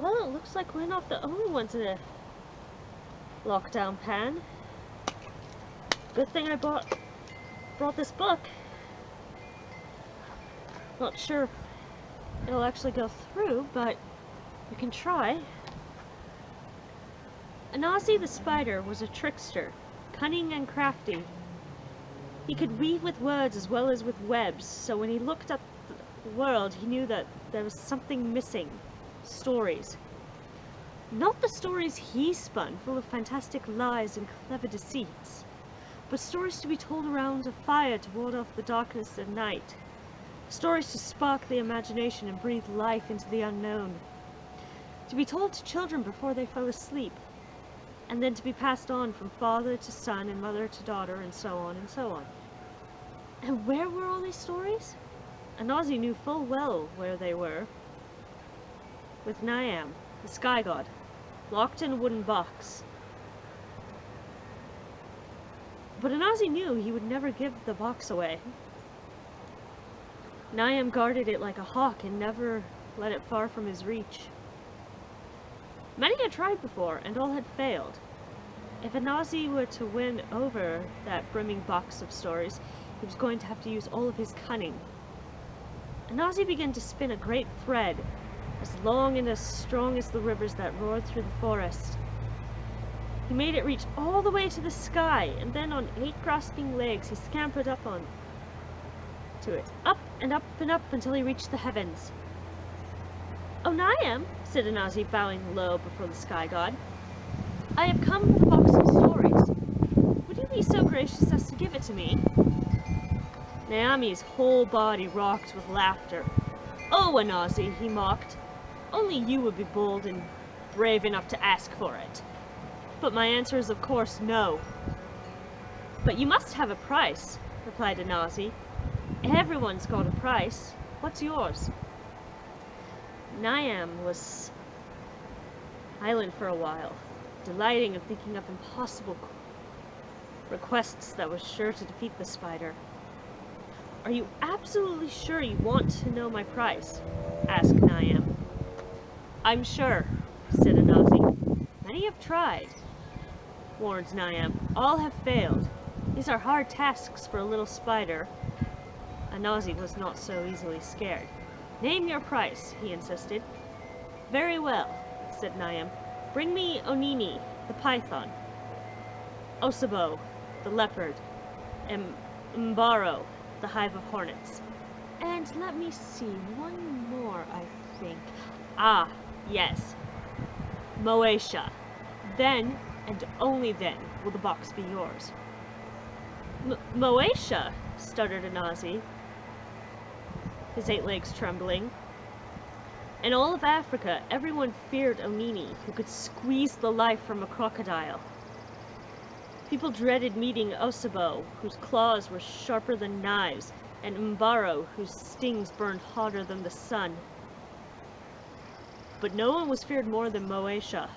Well, it looks like we're not the only ones in a lockdown pan. Good thing I brought this book. Not sure if it'll actually go through, but we can try. Anansi the spider was a trickster, cunning and crafty. He could weave with words as well as with webs, so when he looked at the world, he knew that there was something missing. Stories. Not the stories he spun, full of fantastic lies and clever deceits, but stories to be told around a fire to ward off the darkness of night. Stories to spark the imagination and breathe life into the unknown. To be told to children before they fell asleep, and then to be passed on from father to son and mother to daughter, and so on and so on. And where were all these stories? Anansi knew full well where they were. With Niam, the sky god, locked in a wooden box. But Anansi knew he would never give the box away. Niam guarded it like a hawk and never let it far from his reach. Many had tried before, and all had failed. If Anansi were to win over that brimming box of stories, he was going to have to use all of his cunning. Anansi began to spin a great thread, as long and as strong as the rivers that roared through the forest. He made it reach all the way to the sky, and then on 8 grasping legs he scampered up to it, up and up and up until he reached the heavens. "Oh, Niam," said Anansi, bowing low before the sky god, "I have come with a box of stories. Would you be so gracious as to give it to me?" Niami's whole body rocked with laughter. "Oh, Anansi," he mocked, "only you would be bold and brave enough to ask for it. But my answer is of course no." "But you must have a price," replied Anansi. "Everyone's got a price. What's yours?" Niam was silent for a while, delighting and thinking up impossible requests that were sure to defeat the spider. "Are you absolutely sure you want to know my price?" asked Niam. "I'm sure," said Anansi. "Many have tried," warned Niam. "All have failed. These are hard tasks for a little spider." Anansi was not so easily scared. "Name your price," he insisted. "Very well," said Niam. "Bring me Onini, the python, Osabo, the leopard, and Mbaro, the hive of hornets. And let me see, one more, I think. Ah, yes, Moesha. Then, and only then, will the box be yours." "Moesha?" stuttered Anansi, his 8 legs trembling. In all of Africa, everyone feared Onini, who could squeeze the life from a crocodile. People dreaded meeting Osabo, whose claws were sharper than knives, and Mbaro, whose stings burned hotter than the sun. But no one was feared more than Moesha,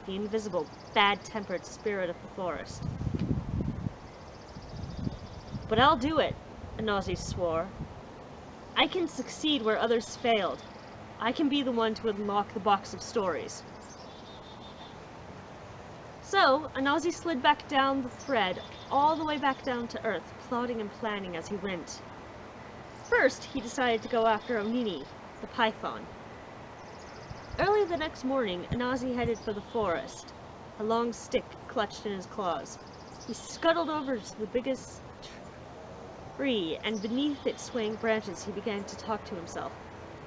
the invisible, bad-tempered spirit of the forest. "But I'll do it," Anansi swore. "I can succeed where others failed. I can be the one to unlock the box of stories." So, Anansi slid back down the thread, all the way back down to earth, plotting and planning as he went. First, he decided to go after Onini, the python. Early the next morning, Anansi headed for the forest, a long stick clutched in his claws. He scuttled over to the biggest tree, and beneath its swaying branches he began to talk to himself.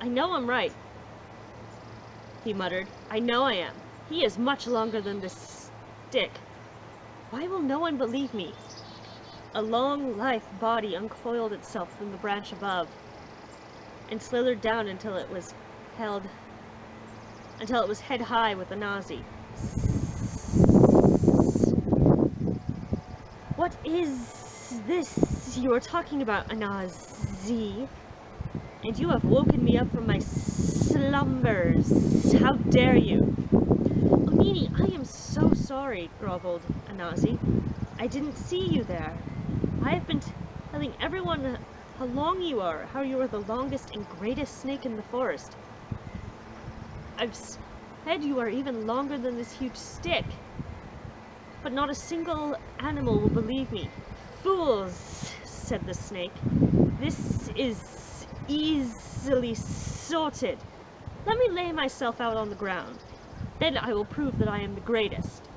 "I know I'm right," he muttered. "I know I am. He is much longer than this stick. Why will no one believe me?" A long, lithe body uncoiled itself from the branch above, and slithered down until it was head high with Anansi. "What is this you are talking about, Anansi? And you have woken me up from my slumbers. How dare you?" "Onini, I am so sorry," groveled Anansi. "I didn't see you there. I have been telling everyone how long you are the longest and greatest snake in the forest. I've Head, you are even longer than this huge stick. But not a single animal will believe me. Fools, said the snake. This is easily sorted. Let me lay myself out on the ground. Then I will prove that I am the greatest.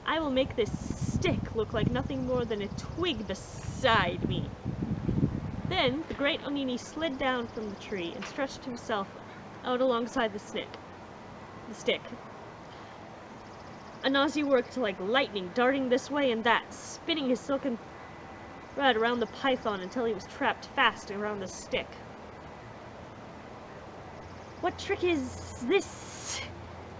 I will make this stick look like nothing more than a twig beside me. Then the great Onini slid down from the tree and stretched himself out alongside the stick. Anansi worked like lightning, darting this way and that, spinning his silken thread around the python until he was trapped fast around the stick. What trick is this?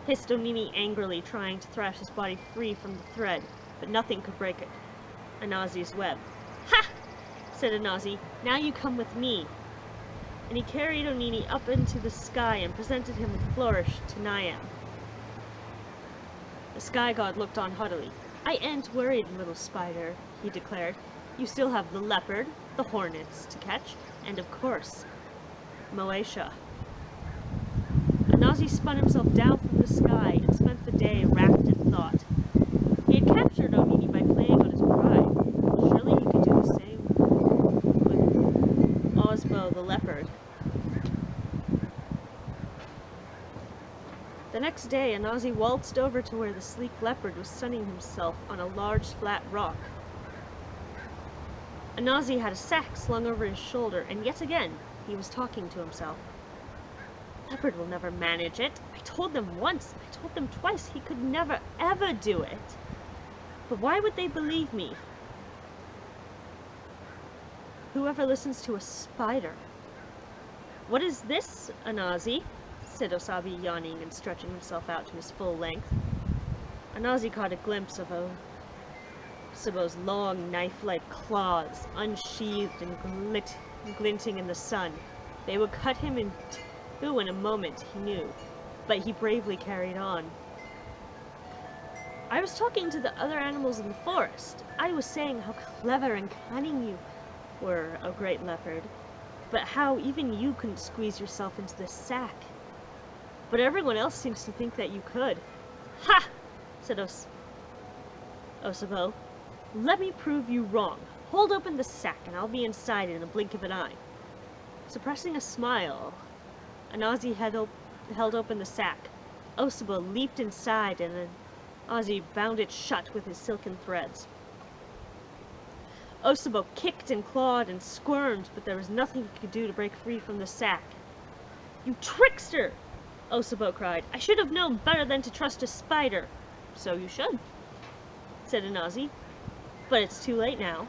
Hissed Onini angrily, trying to thrash his body free from the thread, but nothing could break it. Anansi's web. Ha! Said Anansi. Now you come with me. And he carried Onini up into the sky and presented him with a flourish to Niam. The sky god looked on haughtily. I ain't worried, little spider, he declared. You still have the leopard, the hornets to catch, and of course, Moesha. Anansi spun himself down from the sky and spent the day wrapped in thought. He had captured Onini by playing on his pride. Surely he could do the same with Osbo the leopard. The next day, Anansi waltzed over to where the sleek leopard was sunning himself on a large flat rock. Anansi had a sack slung over his shoulder, and yet again he was talking to himself. Leopard will never manage it. I told them once, I told them twice, he could never ever do it. But why would they believe me? Whoever listens to a spider. What is this, Anansi? Said Osabi, yawning and stretching himself out to his full length. Anansi caught a glimpse of Osobo's long knife-like claws, unsheathed and glinting in the sun. They would cut him in two in a moment, he knew, but he bravely carried on. I was talking to the other animals in the forest. I was saying how clever and cunning you were, O great leopard, but how even you couldn't squeeze yourself into this sack. But everyone else seems to think that you could. Ha! Said Osobo. Let me prove you wrong. Hold open the sack and I'll be inside in a blink of an eye. Suppressing a smile, Anansi held open the sack. Osobo leaped inside and Anansi bound it shut with his silken threads. Osobo kicked and clawed and squirmed, but there was nothing he could do to break free from the sack. You trickster! Osobo cried. I should have known better than to trust a spider. So you should, said Anansi. But it's too late now.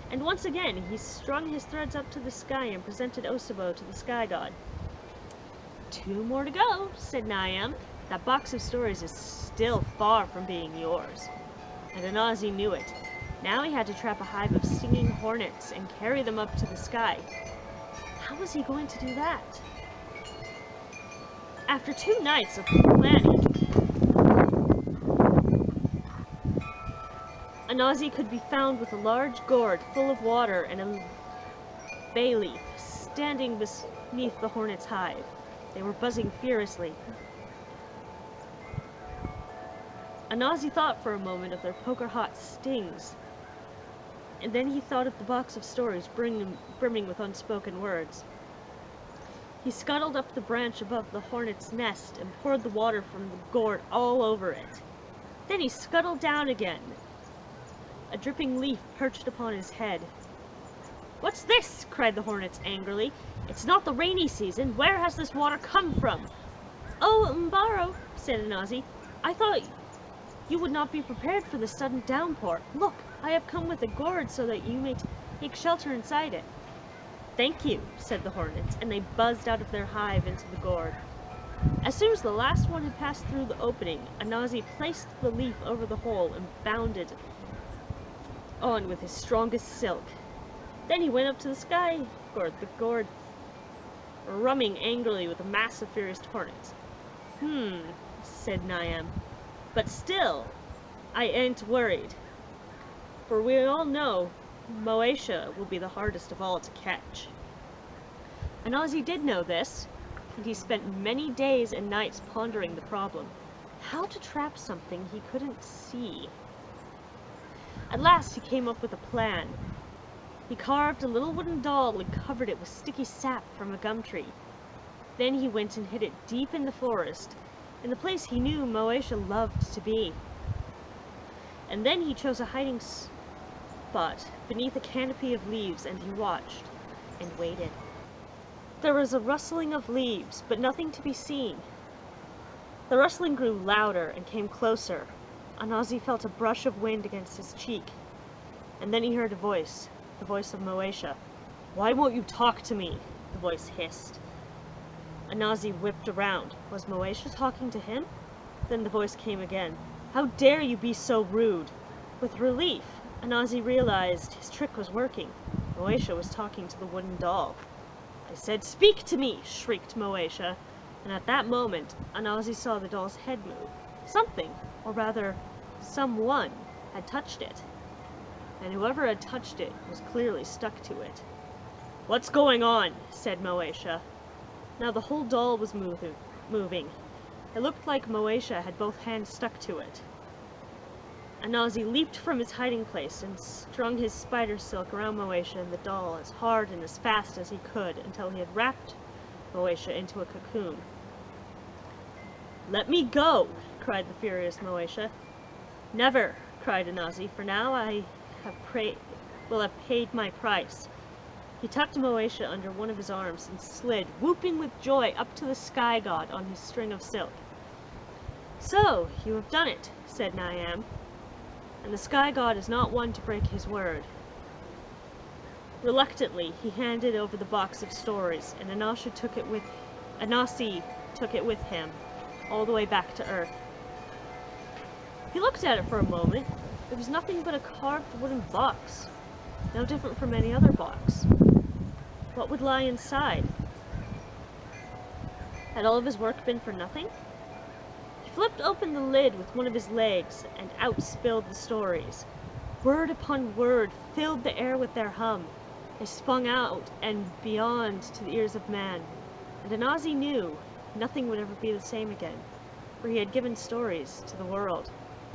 And once again he strung his threads up to the sky and presented Osobo to the sky god. 2 more to go, said Niam. That box of stories is still far from being yours. And Anansi knew it. Now he had to trap a hive of stinging hornets and carry them up to the sky. How was he going to do that? After 2 nights of planning, Anansi could be found with a large gourd full of water and a bay leaf standing beneath the hornet's hive. They were buzzing furiously. Anansi thought for a moment of their poker-hot stings, and then he thought of the box of stories brimming with unspoken words. He scuttled up the branch above the hornet's nest and poured the water from the gourd all over it. Then he scuttled down again. A dripping leaf perched upon his head. What's this? Cried the hornets angrily. It's not the rainy season. Where has this water come from? Oh, Mbaro, said Anansi. I thought you would not be prepared for the sudden downpour. Look, I have come with a gourd so that you may take shelter inside it. Thank you, said the hornets, and they buzzed out of their hive into the gourd. As soon as the last one had passed through the opening, Anansi placed the leaf over the hole and bounded on with his strongest silk. Then he went up to the sky gourd, the gourd rumming angrily with a mass of furious hornets. Said Niam. But still, I ain't worried. For we all know Moesha will be the hardest of all to catch. Anansi did know this, and he spent many days and nights pondering the problem. How to trap something he couldn't see? At last he came up with a plan. He carved a little wooden doll and covered it with sticky sap from a gum tree. Then he went and hid it deep in the forest, in the place he knew Moesha loved to be. And then he chose a hiding spot beneath a canopy of leaves, and he watched and waited. There was a rustling of leaves, but nothing to be seen. The rustling grew louder and came closer. Anansi felt a brush of wind against his cheek, and then he heard a voice, the voice of Moesha. "Why won't you talk to me?" the voice hissed. Anansi whipped around. Was Moesha talking to him? Then the voice came again. "How dare you be so rude?" With relief, Anansi realized his trick was working. Moesha was talking to the wooden doll. "I said, speak to me!" shrieked Moesha, and at that moment, Anansi saw the doll's head move. Something, or rather, someone, had touched it. And whoever had touched it was clearly stuck to it. "What's going on?" said Moesha. Now the whole doll was moving. It looked like Moesha had both hands stuck to it. Anansi leaped from his hiding place and strung his spider silk around Moesha and the doll as hard and as fast as he could until he had wrapped Moesha into a cocoon. "Let me go!" cried the furious Moesha. "Never!" cried Anansi, "for now I will have paid my price." He tucked Moesha under one of his arms and slid, whooping with joy, up to the sky god on his string of silk. "So, you have done it," said Niam, "and the sky god is not one to break his word." Reluctantly, he handed over the box of stories, and Anansi took it with him, all the way back to Earth. He looked at it for a moment. It was nothing but a carved wooden box, no different from any other box. What would lie inside? Had all of his work been for nothing? He flipped open the lid with one of his legs, and out spilled the stories. Word upon word filled the air with their hum. They spun out and beyond to the ears of man, and Anansi knew nothing would ever be the same again, for he had given stories to the world.